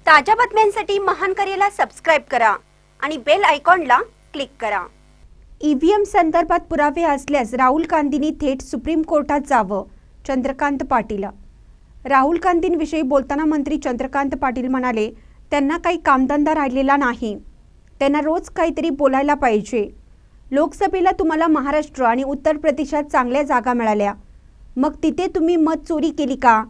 ताज्या बातम्यांसाठी महान करेला सबस्क्राइब करा आणि बेल आयकॉनला क्लिक करा। ईव्हीएम संदर्भात पुरावे असल्यास राहुल गांधींनी थेट सुप्रीम कोर्टात जावं, चंद्रकांत पाटील। राहुल गांधींविषयी बोलताना मंत्री चंद्रकांत पाटील म्हणाले, त्यांना काही कामधंदा राहिलेला नाही, त्यांना रोज काहीतरी बोलायला पाहिजे। लोकसभेला तुम्हाला महाराष्ट्र आणि उत्तर प्रदेशात चांगल्या जागा मिळाल्या, मग तिथे तुम्ही मत चोरी केली का?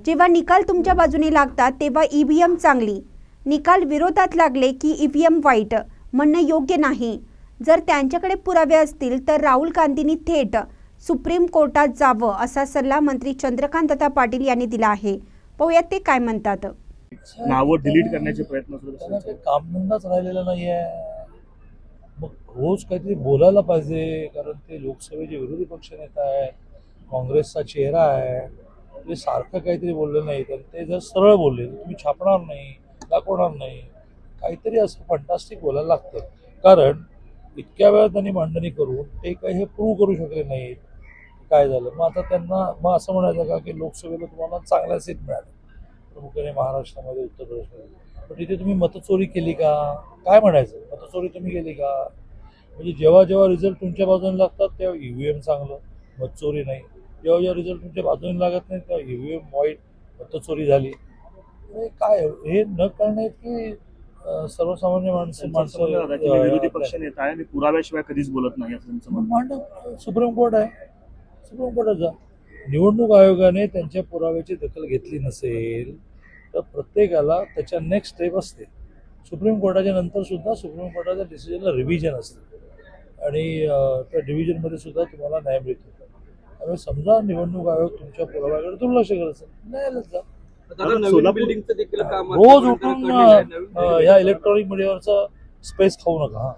जेव्हा निकाल तुमच्या बाजूने लागतात तेव्हा ईव्हीएम चांगली, निकाल विरोधात लागले की ईव्हीएम वाईट म्हणणं योग्य नाही। जर त्यांच्याकडे पुरावे असतील तर राहुल गांधींनी थेट सुप्रीम कोर्टात जावं असा सल्ला मंत्री चंद्रकांत पाटील यांनी दिला आहे। पाहूयात ते काय म्हणतात। नावं डिलीट करण्याचे प्रयत्न सुरू आहेत। कामधंदाच राहिलेला नाहीये, मग रोज काहीतरी बोलायला पाहिजे, कारण ते लोकसभेचे विरोधी पक्ष नेता आहे, काँग्रेसचा चेहरा आहे। ते सारखं काहीतरी बोलले नाही तर ते जर सरळ बोलले तुम्ही छापणार नाही, दाखवणार नाही, काहीतरी असं फंटास्टिक बोलायला लागतं। कारण इतक्या वेळा त्यांनी मांडणी करून ते काही हे प्रूव्ह करू शकले नाहीत काय झालं। मग आता त्यांना मग असं म्हणायचं का की लोकसभेला तुम्हाला चांगल्या सीट मिळाल्या, प्रमुख्याने महाराष्ट्रामध्ये, उत्तर प्रदेशमध्ये, पण तिथे तुम्ही मतचोरी केली का? काय म्हणायचं, मतचोरी तुम्ही केली का? म्हणजे जेव्हा जेव्हा रिझल्ट तुमच्या बाजूने लागतात तेव्हा ईव्हीएम चांगलं, मतचोरी नाही। जेव्हा जेव्हा रिझल्ट तुमच्या बाजूने लागत नाही तेव्हा ईव्हीएम वाईट, मतचोरी झाली। काय हे न कळणे की सर्वसामान्य विरोधी पक्ष नेता आहे आणि पुराव्याशिवाय कधीच बोलत नाही असं त्यांचं म्हणणं। सुप्रीम कोर्ट आहे, सुप्रीम कोर्टात जा। निवडणूक आयोगाने त्यांच्या पुराव्याची दखल घेतली नसेल तर प्रत्येकाला त्याच्या नेक्स्ट स्टेप असते। सुप्रीम कोर्टाच्या नंतर सुद्धा सुप्रीम कोर्टाच्या डिसिजनला रिव्हिजन असते आणि त्या डिव्हिजनमध्ये सुद्धा तुम्हाला न्याय मिळतो। त्यामुळे समजा निवडणूक आयोग तुमच्या पुराव्याकडे दुर्लक्ष करत असेल, न्यायालयात जा। रोज उठून ह्या इलेक्ट्रॉनिक मीडियावरचा स्पेस खाऊ नका।